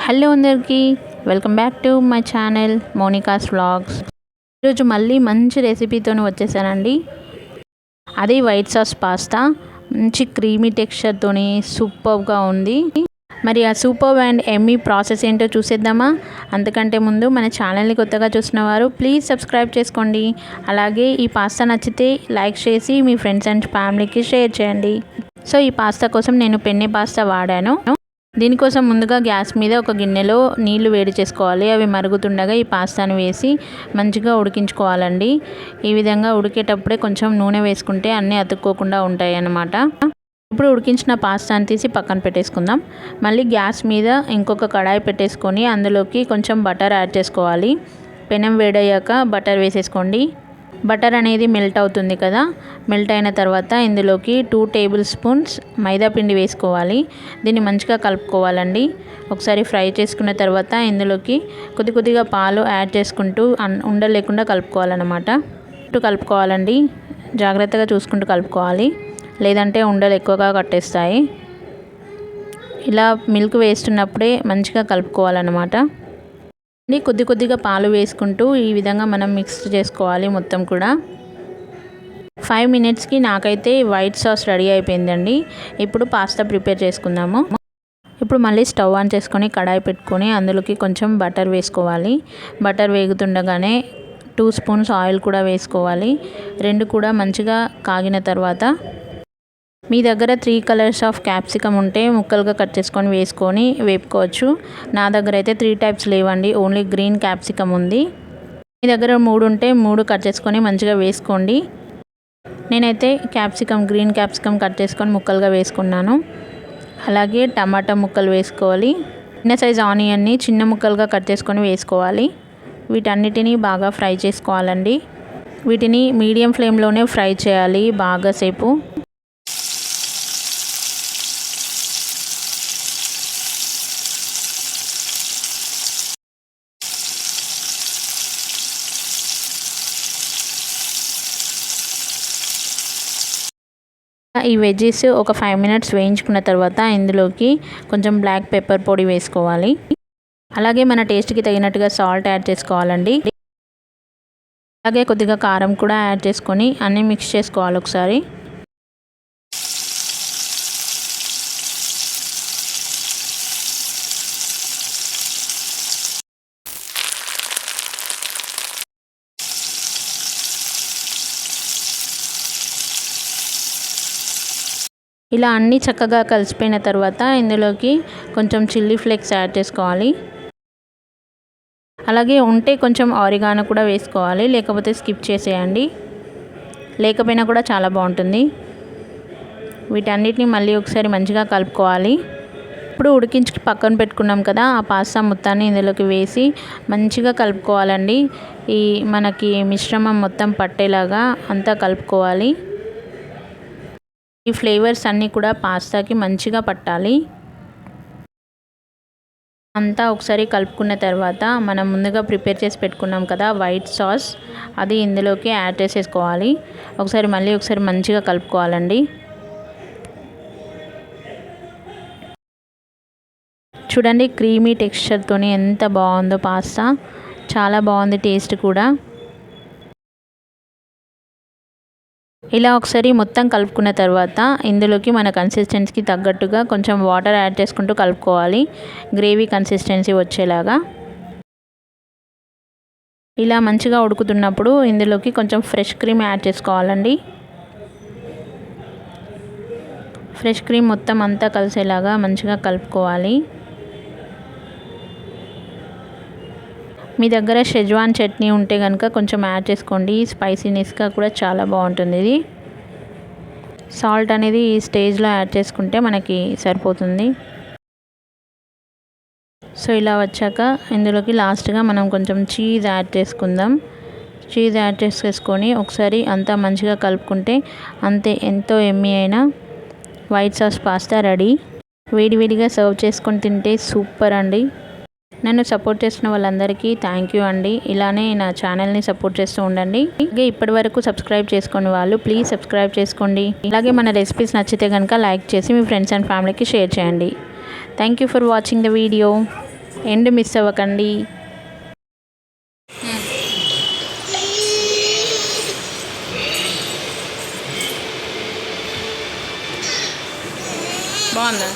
Hello అందరికీ, welcome back to my channel Monica's vlogs. ఈరోజు మళ్ళీ మంచి రెసిపీతో వచ్చేసానండి. అది వైట్ సాస్ పాస్తా. మంచి క్రీమీ టెక్స్చర్తోని సూపర్గా ఉంది. మరి ఆ సూపర్ అండ్ ఎమ్మీ ప్రాసెస్ ఏంటో చూసేద్దామా? అంతకంటే ముందు మన ఛానల్ని కొత్తగా చూసినవారు ప్లీజ్ సబ్స్క్రైబ్ చేసుకోండి. అలాగే ఈ పాస్తా నచ్చితే లైక్ చేసి మీ ఫ్రెండ్స్ అండ్ ఫ్యామిలీకి షేర్ చేయండి. సో ఈ పాస్తా కోసం నేను పెన్నె పాస్తా వాడాను. దీనికోసం ముందుగా గ్యాస్ మీద ఒక గిన్నెలో నీళ్లు వేడి చేసుకోవాలి. అవి మరుగుతుండగా ఈ పాస్తాను వేసి మంచిగా ఉడికించుకోవాలండి. ఈ విధంగా ఉడికేటప్పుడే కొంచెం నూనె వేసుకుంటే అన్నీ అతుక్కోకుండా ఉంటాయి అన్నమాట. ఇప్పుడు ఉడికించిన పాస్తాను తీసి పక్కన పెట్టేసుకుందాం. మళ్ళీ గ్యాస్ మీద ఇంకొక కడాయి పెట్టేసుకొని అందులోకి కొంచెం బటర్ యాడ్ చేసుకోవాలి. పెనం వేడయ్యాక బటర్ వేసేసుకోండి. బటర్ అనేది మెల్ట్ అవుతుంది కదా. మెల్ట్ అయిన తర్వాత ఇందులోకి 2 టేబుల్ స్పూన్స్ మైదా పిండి వేసుకోవాలి. దీన్ని మంచిగా కలుపుకోవాలండి. ఒకసారి ఫ్రై చేసుకున్న తర్వాత ఇందులోకి కొద్దిగా పాలు యాడ్ చేసుకుంటూ ఉండలు లేకుండా కలుపుకోవాలన్నమాట. కలుపుకోవాలండి. జాగ్రత్తగా చూసుకుంటూ కలుపుకోవాలి, లేదంటే ఉండలు ఎక్కువగా కట్టేస్తాయి. ఇలా మిల్క్ వేస్తున్నప్పుడే మంచిగా కలుపుకోవాలన్నమాట. కొద్దిగా పాలు వేసుకుంటూ ఈ విధంగా మనం మిక్స్ చేసుకోవాలి మొత్తం కూడా. 5 మినిట్స్కి నాకైతే వైట్ సాస్ రెడీ అయిపోయిందండి. ఇప్పుడు పాస్తా ప్రిపేర్ చేసుకుందాము. ఇప్పుడు మళ్ళీ స్టవ్ ఆన్ చేసుకొని కడాయి పెట్టుకొని అందులోకి కొంచెం బటర్ వేసుకోవాలి. బటర్ వేగుతుండగానే 2 స్పూన్స్ ఆయిల్ కూడా వేసుకోవాలి. రెండు కూడా మంచిగా కాగిన తర్వాత మీ దగ్గర 3 కలర్స్ ఆఫ్ క్యాప్సికమ్ ఉంటే ముక్కలుగా కట్ చేసుకొని వేసుకొని వేపుకోవచ్చు. నా దగ్గర అయితే 3 టైప్స్ లేవండి, ఓన్లీ గ్రీన్ క్యాప్సికమ్ ఉంది. మీ దగ్గర 3 ఉంటే 3 కట్ చేసుకొని మంచిగా వేసుకోండి. నేనైతే గ్రీన్ క్యాప్సికమ్ కట్ చేసుకొని ముక్కలుగా వేసుకున్నాను. అలాగే టమాటా ముక్కలు వేసుకోవాలి. చిన్న సైజ్ ఆనియన్ని చిన్న ముక్కలుగా కట్ చేసుకొని వేసుకోవాలి. వీటన్నిటిని బాగా ఫ్రై చేసుకోవాలండి. వీటిని మీడియం ఫ్లేమ్లోనే ఫ్రై చేయాలి బాగా సేపు. ఈ వెజ్జెస్ ఒక 5 మినిట్స్ వేయించుకున్న తర్వాత ఇందులోకి కొంచెం బ్లాక్ పెప్పర్ పొడి వేసుకోవాలి. అలాగే మన టేస్ట్కి తగినట్టుగా సాల్ట్ యాడ్ చేసుకోవాలండి. అలాగే కొద్దిగా కారం కూడా యాడ్ చేసుకొని అన్నీ మిక్స్ చేసుకోవాలి ఒకసారి. ఇలా అన్నీ చక్కగా కలిసిపోయిన తర్వాత ఇందులోకి కొంచెం చిల్లీ ఫ్లేక్స్ యాడ్ చేసుకోవాలి. అలాగే ఉంటే కొంచెం ఆరిగానో కూడా వేసుకోవాలి, లేకపోతే స్కిప్ చేసేయండి. లేకపోయినా కూడా చాలా బాగుంటుంది. వీటన్నిటిని మళ్ళీ ఒకసారి మంచిగా కలుపుకోవాలి. ఇప్పుడు ఉడికించి పక్కన పెట్టుకున్నాం కదా, ఆ పాస్తా మొత్తాన్ని ఇందులోకి వేసి మంచిగా కలుపుకోవాలండి. ఈ మనకి మిశ్రమం మొత్తం పట్టేలాగా అంతా కలుపుకోవాలి. ఈ ఫ్లేవర్స్ అన్నీ కూడా పాస్తాకి మంచిగా పట్టాలి. అంతా ఒకసారి కలుపుకున్న తర్వాత మనం ముందుగా ప్రిపేర్ చేసి పెట్టుకున్నాం కదా వైట్ సాస్, అది ఇందులోకి యాడ్ చేసేసుకోవాలి. మళ్ళీ ఒకసారి మంచిగా కలుపుకోవాలండి. చూడండి క్రీమీ టెక్స్చర్తోని ఎంత బాగుందో పాస్తా. చాలా బాగుంది టేస్ట్ కూడా. ఇలా ఒకసారి మొత్తం కలుపుకున్న తర్వాత ఇందులోకి మన కన్సిస్టెన్సీకి తగ్గట్టుగా కొంచెం వాటర్ యాడ్ చేసుకుంటూ కలుపుకోవాలి, గ్రేవీ కన్సిస్టెన్సీ వచ్చేలాగా. ఇలా మంచిగా ఉడుకుతున్నప్పుడు ఇందులోకి కొంచెం ఫ్రెష్ క్రీమ్ యాడ్ చేసుకోవాలండి. ఫ్రెష్ క్రీమ్ మొత్తం అంతా కలిసేలాగా మంచిగా కలుపుకోవాలి. మీ దగ్గర షెజ్వాన్ చట్నీ ఉంటే కనుక కొంచెం యాడ్ చేసుకోండి. స్పైసీనెస్గా కూడా చాలా బాగుంటుంది ఇది. సాల్ట్ అనేది ఈ స్టేజ్లో యాడ్ చేసుకుంటే మనకి సరిపోతుంది. సో ఇలా వచ్చాక ఇందులోకి లాస్ట్గా మనం కొంచెం చీజ్ యాడ్ చేసుకుందాం. చీజ్ యాడ్ చేసేసుకొని ఒకసారి అంతా మంచిగా కలుపుకుంటే అంతే, ఎంతో ఎమ్మీ అయిన వైట్ సాస్ పాస్తా రెడీ. వేడివేడిగా సర్వ్ చేసుకొని తింటే సూపర్ అండి. నన్ను సపోర్ట్ చేసిన వాళ్ళందరికీ థ్యాంక్ యూ అండి. ఇలానే నా ఛానల్ని సపోర్ట్ చేస్తూ ఉండండి. అలాగే ఇప్పటి వరకు సబ్స్క్రైబ్ చేసుకునే వాళ్ళు ప్లీజ్ సబ్స్క్రైబ్ చేసుకోండి. అలాగే మన రెసిపీస్ నచ్చితే కనుక లైక్ చేసి మీ ఫ్రెండ్స్ అండ్ ఫ్యామిలీకి షేర్ చేయండి. Thank you for watching the video. End miss అవ్వకండి. బాగుందా?